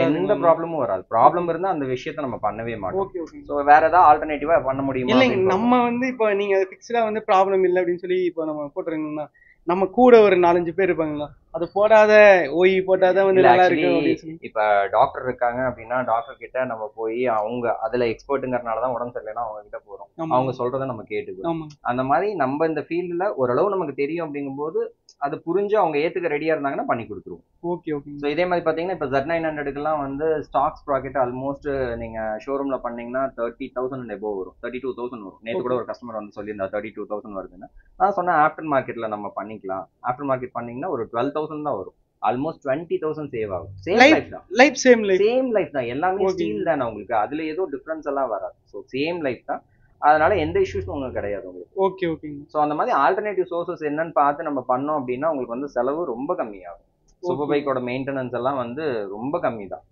எந்த ப்ராப்ளமும் வராது. ப்ராப்ளம் இருந்தா அந்த விஷயத்தை நம்ம பண்ணவே மாட்டோம். சோ வேற ஏதாவது ஆல்டர்னேட்டிவா பண்ண முடியுமா?
இல்ல நம்ம வந்து இப்போ நீங்க ஃபிக்ஸ்டா வந்து ப்ராப்ளம் இல்லை அப்படின்னு சொல்லி இப்போ நம்ம போட்டுருங்கன்னா நம்ம கூட ஒரு 4-5 பேர் இருப்பாங்களா, அது போடாத ஓய் போட்டாதான் வந்து நல்லா இருக்கு.
இப்ப டாக்டர் இருக்காங்க அப்படின்னா டாக்டர் கிட்ட நம்ம போய் அவங்க அதுல எக்ஸ்பர்ட்டுங்கிறனாலதான் உடம்பு சரியில்லைன்னா அவங்க கிட்ட போறோம். அவங்க சொல்றதை நம்ம கேட்டுக்கணும். அந்த மாதிரி நம்ம இந்த ஃபீல்ட்ல ஓரளவு நமக்கு தெரியும் அப்படிங்கும்போது அது புரிஞ்சு அவங்க ஏத்துக்க ரெடியா இருந்தாங்கன்னா பண்ணி கொடுத்துருவோம்.
Okay okay.
ஸோ இதே மாதிரி பாத்தீங்கன்னா இப்போ Z900க்குலாம் வந்து ஸ்டாக் ப்ராக்கெட் ஆல்மோஸ்ட் நீங்க ஷோரூம்ல பண்ணீங்கன்னா 30,000 எபோவ் வரும். 32,000 வரும். நேற்று கூட ஒரு கஸ்டமர் வந்து சொல்லியிருந்தா 32,000 வருதுன்னு. நான் சொன்னேன் ஆஃப்டர் மார்க்கெட்ல நம்ம பண்ணிக்கலாம். ஆஃப்டர் மார்க்கெட் பண்ணீங்கன்னா ஒரு 12,000 தான் வரும். ஆல்மோஸ்ட் 20,000 சேவ் ஆகும். சேம் லைஃப் தான். சேம் லைஃப் தான். எல்லாமே ஸ்டீல் தானே உங்களுக்கு. அதுல ஏதோ டிஃபரன்ஸ் எல்லாம் வராது. ஸோ சேம் லைஃப் தான். அதனால எந்த இஷ்யூஸும் உங்களுக்கு கிடையாது உங்களுக்கு.
Okay okay. ஸோ
அந்த மாதிரி ஆல்டர்னேட்டிவ் சோர்சஸ் என்னன்னு பார்த்து நம்ம பண்ணோம் அப்படின்னா உங்களுக்கு வந்து செலவு ரொம்ப கம்மியாகும். சூப்பர் பைக்கோட மெயின்டெனன்ஸ் எல்லாம் வந்து ரொம்ப கம்மி தான்.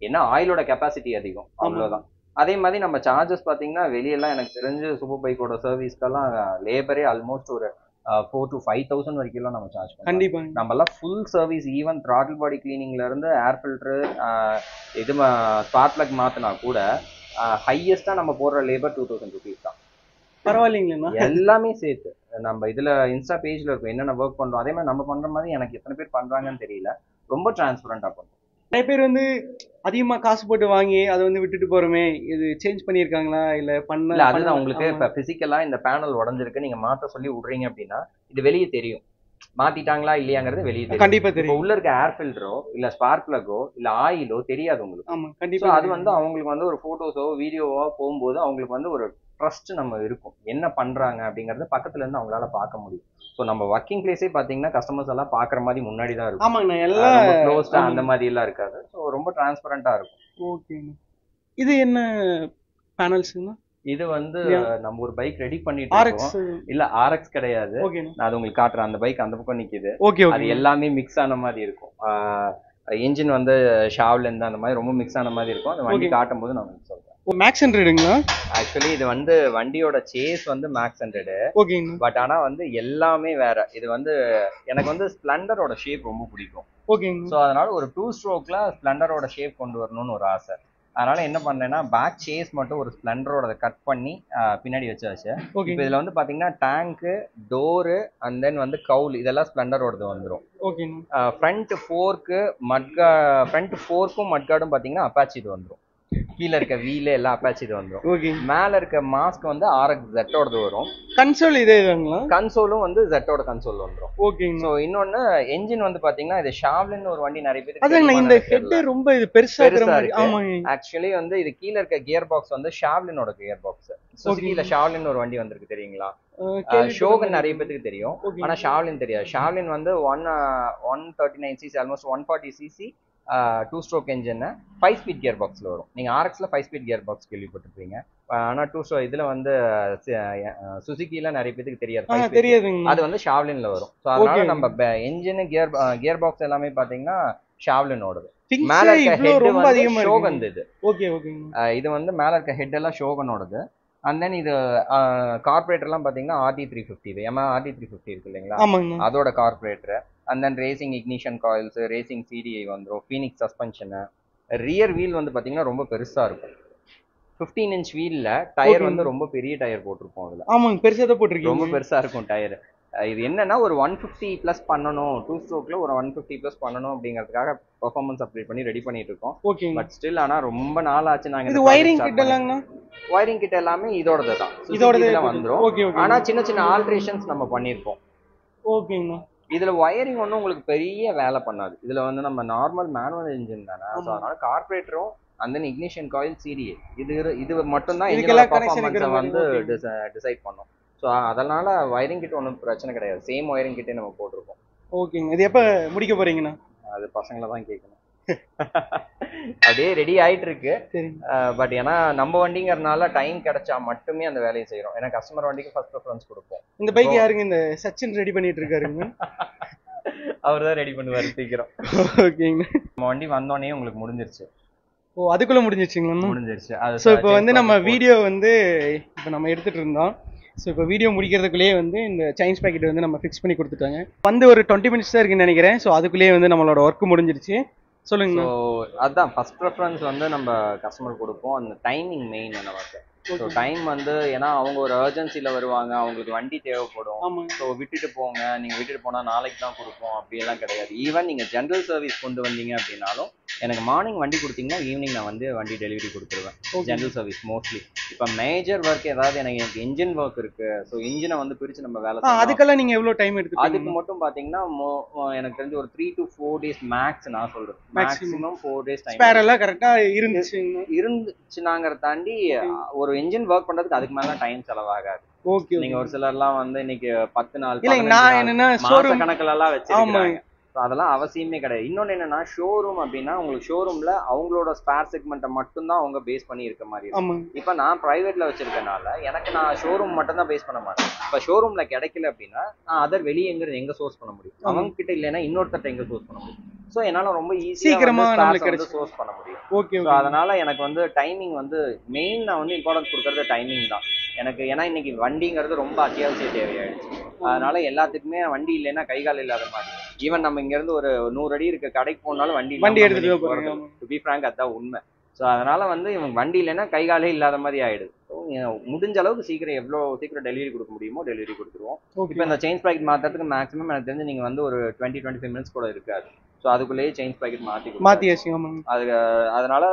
ஏன்னா ஆயிலோட கெப்பாசிட்டி அதிகம், அவ்வளவுதான். அதே மாதிரி நம்ம சார்ஜஸ் பாத்தீங்கன்னா வெளியெல்லாம் எனக்கு தெரிஞ்சு சூப்பர் பைக்கோட சர்வீஸ்க்கெல்லாம் லேபரே ஆல்மோஸ்ட் ஒரு 4,000 to 5,000 வரைக்கும் நம்ம சார்ஜ் பண்ணுவோம். கண்டிப்பா நம்ம எல்லாம் ஃபுல் சர்வீஸ் ஈவன் த்ராட்டில் பாடி கிளீனிங்ல இருந்து ஏர் ஃபில்டர் இது ஸ்பார்க் பிளக் மாத்தினா கூட ஹையஸ்டா நம்ம போடுற லேபர் 2,000 rupees தான்.
பரவாயில்லைங்களா?
எல்லாமே சேர்த்து நம்ம இதுல இன்ஸ்டா பேஜ்ல இருக்கும் என்னென்ன ஒர்க் பண்றோம். அதே மாதிரி நம்ம பண்ற மாதிரி எனக்கு எத்தனை பேர் பண்றாங்கன்னு தெரியல. ரொம்ப டிரான்ஸ்பரண்டா பண்றோம்.
நிறைய பேர் வந்து அதிகமா காசு போட்டு வாங்கி அதை வந்து விட்டுட்டு போறோமே, இது சேஞ்ச் பண்ணிருக்காங்களா இல்ல பண்ணல?
அதுதான் உங்களுக்கு இப்ப பிசிக்கலா இந்த பேனல் உடஞ்சிருக்கு நீங்க மாத்த சொல்லி விடுறீங்க அப்படின்னா இது வெளியே தெரியும். மாத்திட்டாங்களா இல்லையாங்கிறது வெளியே தெரியும்.
கண்டிப்பா தெரியும்.
உள்ள இருக்க ஏர் ஃபில்டரோ இல்ல ஸ்பார்க் பிளக்கோ இல்ல ஆயிலோ தெரியாது உங்களுக்கு.
ஆமா கண்டிப்பா.
அது வந்து அவங்களுக்கு வந்து ஒரு போட்டோஸோ வீடியோவோ போகும்போது அவங்களுக்கு வந்து ஒரு ட்ரஸ்ட் நம்ம இருக்கும். என்ன பண்றாங்க அப்படிங்கறத பக்கத்துல இருந்து அவங்களால பார்க்க முடியும். ஸோ நம்ம ஒர்க்கிங் பிளேஸே பாத்தீங்கன்னா கஸ்டமர்ஸ் எல்லாம் பாக்குற மாதிரி முன்னாடி தான் இருக்கும்.
ஆமாங்க, எல்லாம்
க்ளோஸ்டா அந்த மாதிரி எல்லாம் இருக்காது. ஸோ ரொம்ப டிரான்ஸ்பரண்டா இருக்கும்.
ஓகேங்க. இது என்ன பேனல்ஸ்னா? இது வந்து
நம்ம ஒரு பைக் ரெடி பண்ணிட்டு இருக்கோம். இல்ல RX கிடையாது. நான் அது உங்களுக்கு காட்டுறேன். அந்த பைக் அந்த பக்கம் நிக்குது. அது எல்லாமே மிக்ஸ் ஆன மாதிரி இருக்கும். என்ஜின் வந்து ஷாவ்ல அந்த மாதிரி ரொம்ப மிக்ஸ் ஆன மாதிரி இருக்கும். அந்த வண்டி காட்டும் போது நான் சொல்றேன்.
மேக்ஸ் 100ங்களா?
ஆக்சுவலி இது வந்து வண்டியோட சேஸ் வந்து மேக்ஸ் 100.
ஓகேங்க.
பட் ஆனா வந்து எல்லாமே வேற. இது வந்து எனக்கு வந்து ஸ்ப்ளெண்டரோட ஷேப் ரொம்ப பிடிக்கும்.
ஓகேங்க.
ஸோ அதனால ஒரு 2 ஸ்ட்ரோக்ல ஸ்ப்ளெண்டரோட ஷேப் கொண்டு வரணும்னு ஒரு ஆசை. அதனால என்ன பண்ணேன்னா பேக் சேஸ் மட்டும் ஒரு ஸ்ப்ளெண்டரோட கட் பண்ணி பின்னாடி வச்சாச்சு. இப்போ இதுல வந்து பாத்தீங்கன்னா டேங்க்கு, டோரு அண்ட் தென் வந்து கவுல் இதெல்லாம் ஸ்ப்ளெண்டரோடது வந்துடும். ஃப்ரண்ட் ஃபோர்க்கும் மட்கார்டும் பாத்தீங்கன்னா அப்பாச்சி இது வந்துடும். கீழே இருக்க வீல எல்லாம் அப்பாச்சி இது வந்துடும். மேல இருக்க மாஸ்க் வந்து RX Z-ஓடது வரும்.
கன்சோல் இதே தாங்களா?
கன்சோலும் வந்து Z-ஓட கன்சோல் வந்துரும். ஓகேங்க. சோ இன்னொன்னு என்ஜின் வந்து பாத்தீங்கன்னா இது ஷாவ்லின் ஒரு வண்டி நிறைய பேருக்கு
அதான் இந்த ஹெட் ரொம்ப இது பெருசா இருக்கு.
ஆமாங்க. ஆக்சுவலி வந்து இது கீழ இருக்க கியர் பாக்ஸ் வந்து ஷாவ்லினோட கியர் பாக்ஸ். சுசுகில ஷாவ்லின் ஒரு வண்டி வந்திருக்கு தெரியுங்களா? ஷோகன் நிறைய பேருக்கு தெரியும். ஆனா ஷாவ்லின் தெரியாது. ஷாவ்லின் வந்து 139cc almost 140cc 2 stroke engine 5 speed gear பாக்ஸ்ல வரும். நீங்க RXல 5 ஸ்பீட் கியர் பாக்ஸ் கேள்விப்பட்டிருப்பீங்க. ஆனா 2 ஸ்ட்ரோக் இதுல வந்து சுசுகில நிறைய பேருக்கு தெரியாது. அது வந்து ஷாவ்லின்ல வரும். சோ அதனால நம்ம என்ஜின் கியர் பாக்ஸ் எல்லாமே பாத்தீங்கன்னா ஷாவ்லினோடது. மேல இருக்க ஹெட் வந்து ஷோகன் இது. இது வந்து மேல இருக்க ஹெட் எல்லாம் ஷோகனோடது. அண்ட் தென் இது கார்பரேட்டர்லாம் பாத்தீங்கன்னா RT350 Yamaha RT350 இருக்கு இல்லைங்களா? அதோட carburettor. And then racing ignition coils, racing CDI வந்துடும், ஃபீனிக்ஸ் சஸ்பென்ஷனு. ரியர் வீல் வந்து பாத்தீங்கன்னா ரொம்ப பெருசா இருக்கும். 15 inch வீல்ல டயர் வந்து ரொம்ப பெரிய டயர் போட்டிருப்போம் அதுல.
ஆமாங்க, பெருசா தான் போட்டிருக்கீங்க.
ரொம்ப பெருசா இருக்கும் டயர். இது என்னன்னா ஒரு 150 ப்ளஸ் பண்ணணும், 2 ஸ்ட்ரோக்ல ஒரு 150 ப்ளஸ் பண்ணணும் அப்படிங்கிறதுக்காக பெர்ஃபார்மன்ஸ் அப்டேட் பண்ணி ரெடி பண்ணிட்டு இருக்கோம்.
ஓகே.
பட் ஸ்டில் ஆனா ரொம்ப நாள் ஆச்சு நாங்க.
இது வயரிங் கிட் எல்லாம்னா
வயரிங் கிட் எல்லாமே இதோடது தான்,
இதோடது
வந்துரும்.
Okay okay.
ஆனா சின்ன சின்ன ஆல்ட்ரேஷன்ஸ் நம்ம பண்ணிருக்கோம்.
ஓகேங்க.
இதுல வயரிங் ஒன்றும் உங்களுக்கு பெரிய வேலை பண்ணாது. இதுல வந்து நம்ம நார்மல் மேனுவல் இன்ஜின் தானே, ஸோ அதனால கார்பரேட்டரும் அந்த இக்னிஷன் காயில் சிடிஏ இது மட்டும் தான் இன்ஜினோட பெர்ஃபார்மன்ஸை வந்து டிசைட் பண்ணும். ஸோ அதனால வயரிங் கிட் ஒன்றும் பிரச்சனை கிடையாது. சேம் வயரிங் கிட்டே நம்ம போட்டிருக்கோம்.
ஓகேங்க. இது எப்போ முடிக்க போறீங்கண்ணா?
அது பசங்களை தான் கேட்கணும். அப்படியே ரெடி ஆயிட்டு இருக்கு. பட் ஏன்னா நம்ம வண்டிங்கிறதுனால டைம் கிடைச்சா மட்டுமே அந்த வேலையை செய்யறோம். ஏன்னா கஸ்டமர் வண்டிக்கு ஃபர்ஸ்ட் ப்ரிஃபரன்ஸ் கொடுப்போம்.
இந்த பைக் யாருங்க? இந்த சச்சின் ரெடி பண்ணிட்டு இருக்காருங்க.
அவர் தான் ரெடி பண்ணுவாரு சீக்கிரம்.
ஓகேங்க.
நம்ம வண்டி வந்தோடனே உங்களுக்கு முடிஞ்சிருச்சு.
ஓ, அதுக்குள்ள முடிஞ்சிருச்சுங்களா?
முடிஞ்சிருச்சு.
ஸோ இப்போ வந்து நம்ம வீடியோ வந்து இப்போ நம்ம எடுத்துட்டு இருந்தோம். ஸோ இப்போ வீடியோ முடிக்கிறதுக்குள்ளேயே வந்து இந்த சைன்ஸ் பேக்கெட் வந்து நம்ம ஃபிக்ஸ் பண்ணி கொடுத்துட்டாங்க. வந்து ஒரு 20 மினிட்ஸ் தான் இருக்குன்னு நினைக்கிறேன். ஸோ அதுக்குள்ளேயே வந்து நம்மளோட ஒர்க் முடிஞ்சிருச்சு. சொல்லுங்க.
ஸோ அதுதான் ஃபர்ஸ்ட் ப்ரிஃபரன்ஸ் வந்து நம்ம கஸ்டமர் கொடுப்போம். அந்த டைமிங் மெயின் நமக்கு. ஸோ டைம் வந்து ஏன்னா அவங்க ஒரு அர்ஜென்சியில் வருவாங்க, அவங்களுக்கு வண்டி தேவைப்படும். ஸோ விட்டுட்டு போங்க, நீங்கள் விட்டுட்டு போனால் நாளைக்கு தான் கொடுப்போம் அப்படியெல்லாம் கிடையாது. ஈவன் நீங்கள் ஜென்ரல் சர்வீஸ் கொண்டு வந்தீங்க அப்படின்னாலும் எனக்கு மார்னிங் வண்டி கொடுத்தீங்கன்னா ஈவினிங் நான் வந்து வண்டி டெலிவரி கொடுத்துருவேன். General service mostly. இப்போ மேஜர் ஒர்க் ஏதாவது எனக்கு இன்ஜின் ஒர்க் இருக்கு, ஸோ இன்ஜினை வந்து பிரித்து நம்ம வேலை
அதுக்கெல்லாம் நீங்கள் எவ்வளோ டைம் எடுத்து?
அதுக்கு மட்டும் பார்த்தீங்கன்னா எனக்கு தெரிஞ்சு ஒரு 3 to 4 days மேக்ஸ் நான் சொல்றேன். Maximum 4 days time.
ஸ்பேர் எல்லாம் கரெக்டாக
இருந்துச்சுனாங்கிறத தாண்டி ஒரு இன்ஜின் ஒர்க் பண்றதுக்கு அதுக்கு மேல டைம் செலவாகாது.
ஓகே.
நீங்க ஒரு சிலர்லாம் வந்து இன்னைக்கு 10 நாள்
மாச
கணக்குல எல்லாம் வச்சிருக்காங்க. அதெல்லாம் அவசியமே கிடையாது. இன்னொன்னு என்னன்னா ஷோரூம் அப்படின்னா உங்களுக்கு ஷோரூம்ல அவங்களோட ஸ்பேர் செக்மெண்ட்டை மட்டும் தான் அவங்க பேஸ் பண்ணி இருக்க மாதிரி இருக்கும். இப்ப நான் பிரைவேட்ல வச்சிருக்கனால எனக்கு நான் ஷோரூம் மட்டும் தான் பேஸ் பண்ண மாட்டேன். இப்ப ஷோரூம்ல கிடைக்கல அப்படின்னா நான் அதர் வெளியே எங்க சோர்ஸ் பண்ண முடியும், அவங்க கிட்ட இல்லைன்னா இன்னொருத்தட்ட எங்க சோர்ஸ் பண்ண முடியும். ஸோ என்னால ரொம்ப
சீக்கிரமா
சோர்ஸ் பண்ண முடியும்.
ஓகே.
அதனால எனக்கு வந்து டைமிங் வந்து மெயின், நான் வந்து இம்பார்ட்டன்ஸ் கொடுக்கறது டைமிங் தான் எனக்கு. ஏன்னா இன்னைக்கு வண்டிங்கிறது ரொம்ப அத்தியாவசிய தேவையாயிடுச்சு. அதனால எல்லாத்துக்குமே வண்டி இல்லைன்னா கைகால் இல்லாத மாதிரி. ஈவன் நம்ம இங்க இருந்து ஒரு 100 அடி இருக்க கடைக்கு போனாலும் வண்டி எடுத்துட்டு போறாங்க. டு பி ஃப்ராங்க் அதான் உண்மை. ஸோ அதனால வந்து இவங்க வண்டி இல்லைன்னா கைகாலே இல்லாத மாதிரி ஆயிடுது. முடிஞ்ச அளவுக்கு சீக்கிரம் எவ்வளவு சீக்கிரம் டெலிவரி கொடுக்க முடியுமோ டெலிவரி கொடுத்துருவோம். இப்போ இந்த செயின்ஸ் பாக்கெட் மாத்துறதுக்கு மேக்ஸிமம் எனக்கு தெரிஞ்சு நீங்க வந்து ஒரு 20-25 மினிட்ஸ் கூட இருக்காது. ஸோ அதுக்குள்ளேயே செயின்ஸ் பாக்கெட் மாத்தி அதனால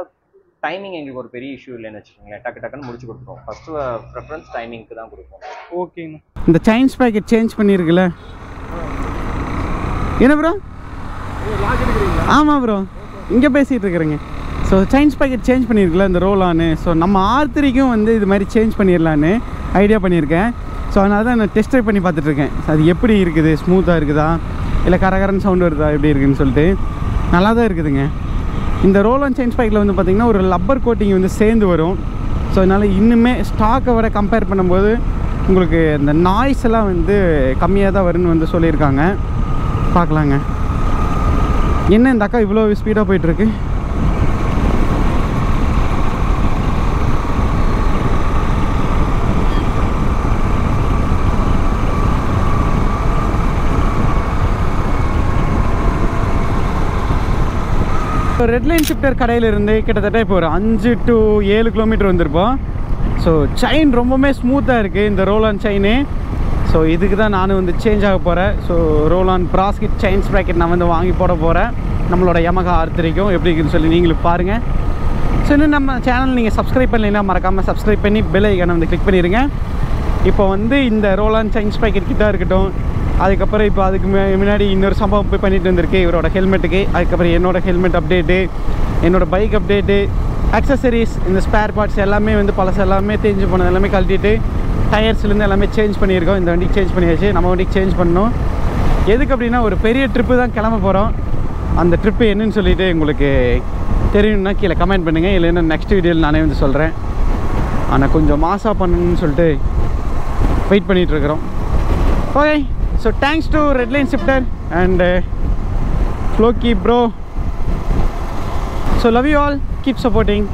டைமிங் எங்களுக்கு ஒரு பெரிய இஷ்யூ இல்லைன்னு வச்சுக்கோங்களேன். டக்குன்னு முடிச்சு கொடுத்துருவோம். ஃபர்ஸ்ட் ப்ரிஃபரன்ஸ் டைமிங்க்கு தான் கொடுப்போம்.
ஓகேங்க. இந்த செயின்ஸ் பாக்கெட் சேஞ்ச் பண்ணியிருக்குல்ல, என்ன ப்ரோ? ஆமாம் ப்ரோ, இங்கே பேசிகிட்டு இருக்கிறேங்க. ஸோ செயின்ஸ் பாக்கெட் சேஞ்ச் பண்ணியிருக்குல்ல இந்த ரோலானு. ஸோ நம்ம R3க்கும் வந்து இது மாதிரி சேஞ்ச் பண்ணிடலான்னு ஐடியா பண்ணியிருக்கேன். ஸோ அதனால தான் நான் டெஸ்ட் ட்ரைவ் பண்ணி பார்த்துட்ருக்கேன். அது எப்படி இருக்குது, ஸ்மூத்தாக இருக்குதா இல்லை கரகரன்னு சவுண்டு வருதா எப்படி இருக்குதுன்னு சொல்லிட்டு. நல்லா தான் இருக்குதுங்க. இந்த ரோல் அண்ட் செயின்ஸ் பாக்கெட்டில் வந்து பார்த்திங்கன்னா ஒரு லப்பர் கோட்டிங் வந்து சேர்ந்து வரும். ஸோ அதனால் இன்னுமே ஸ்டாக்கை விட கம்பேர் பண்ணும்போது உங்களுக்கு இந்த நாய்ஸ் எல்லாம் வந்து கம்மியாக தான் வரும்னு வந்து சொல்லியிருக்காங்க. பார்க்கலாங்க. என்ன இந்த அக்கா இவ்வளோ ஸ்பீடாக போயிட்டுருக்கு? ரெட் லைன் ஷிஃப்டர் கடையிலிருந்து கிட்டத்தட்ட இப்போ ஒரு 5 to 7 கிலோமீட்டர் வந்திருப்போம். ஸோ செயின் ரொம்பவுமே ஸ்மூத்தாக இருக்குது இந்த ரோல் ஆன் செயினு. ஸோ இதுக்கு தான் நானும் வந்து சேஞ்ச் ஆக போகிறேன். So roll on brass kit chains bracket நான் வந்து வாங்கி போட போகிறேன் நம்மளோட Yamaha R3க்கும். எப்படி இருக்குன்னு சொல்லி நீங்களும் பாருங்கள். ஸோ இன்னும் நம்ம சேனல் நீங்கள் சப்ஸ்கிரைப் பண்ணலைன்னா மறக்காமல் சப்ஸ்கிரைப் பண்ணி பெல் ஐக்கானை வந்து கிளிக் பண்ணிடுங்க. இப்போ வந்து இந்த ரோல் ஆன் செயின்ஸ் ப்ராக்கெட் கிட்ட இருக்கட்டும். அதுக்கப்புறம் இப்போ அதுக்கு முன்னாடி இன்னொரு சம்பவம் போய் பண்ணிட்டு வந்திருக்கு இவரோட ஹெல்மெட்டுக்கு. அதுக்கப்புறம் என்னோடய ஹெல்மெட் அப்டேட்டு, என்னோடய பைக் அப்டேட்டு, அக்சசரிஸ், இந்த ஸ்பேர் பார்ட்ஸ் எல்லாமே வந்து பழசு எல்லாமே தேஞ்சு போனது எல்லாமே கழட்டிட்டு டயர்ஸ்லேருந்து எல்லாமே சேஞ்ச் பண்ணியிருக்கோம். இந்த வண்டிக்கு சேஞ்ச் பண்ணியாச்சு, நம்ம வண்டிக்கு சேஞ்ச் பண்ணணும். எதுக்கு அப்படின்னா ஒரு பெரிய ட்ரிப்பு தான் கிளம்ப போகிறோம். அந்த ட்ரிப்பு என்னன்னு சொல்லிட்டு உங்களுக்கு தெரியணும்னா கீழே கமெண்ட் பண்ணுங்கள். இல்லைன்னா நெக்ஸ்ட் வீடியோவில் நானே வந்து சொல்கிறேன். ஆனால் கொஞ்சம் மாசாக பண்ணணும்னு சொல்லிட்டு வெயிட் பண்ணிகிட்ருக்குறோம். Okay. So thanks to Redline Shifter and Floki bro. So love you all. Keep supporting.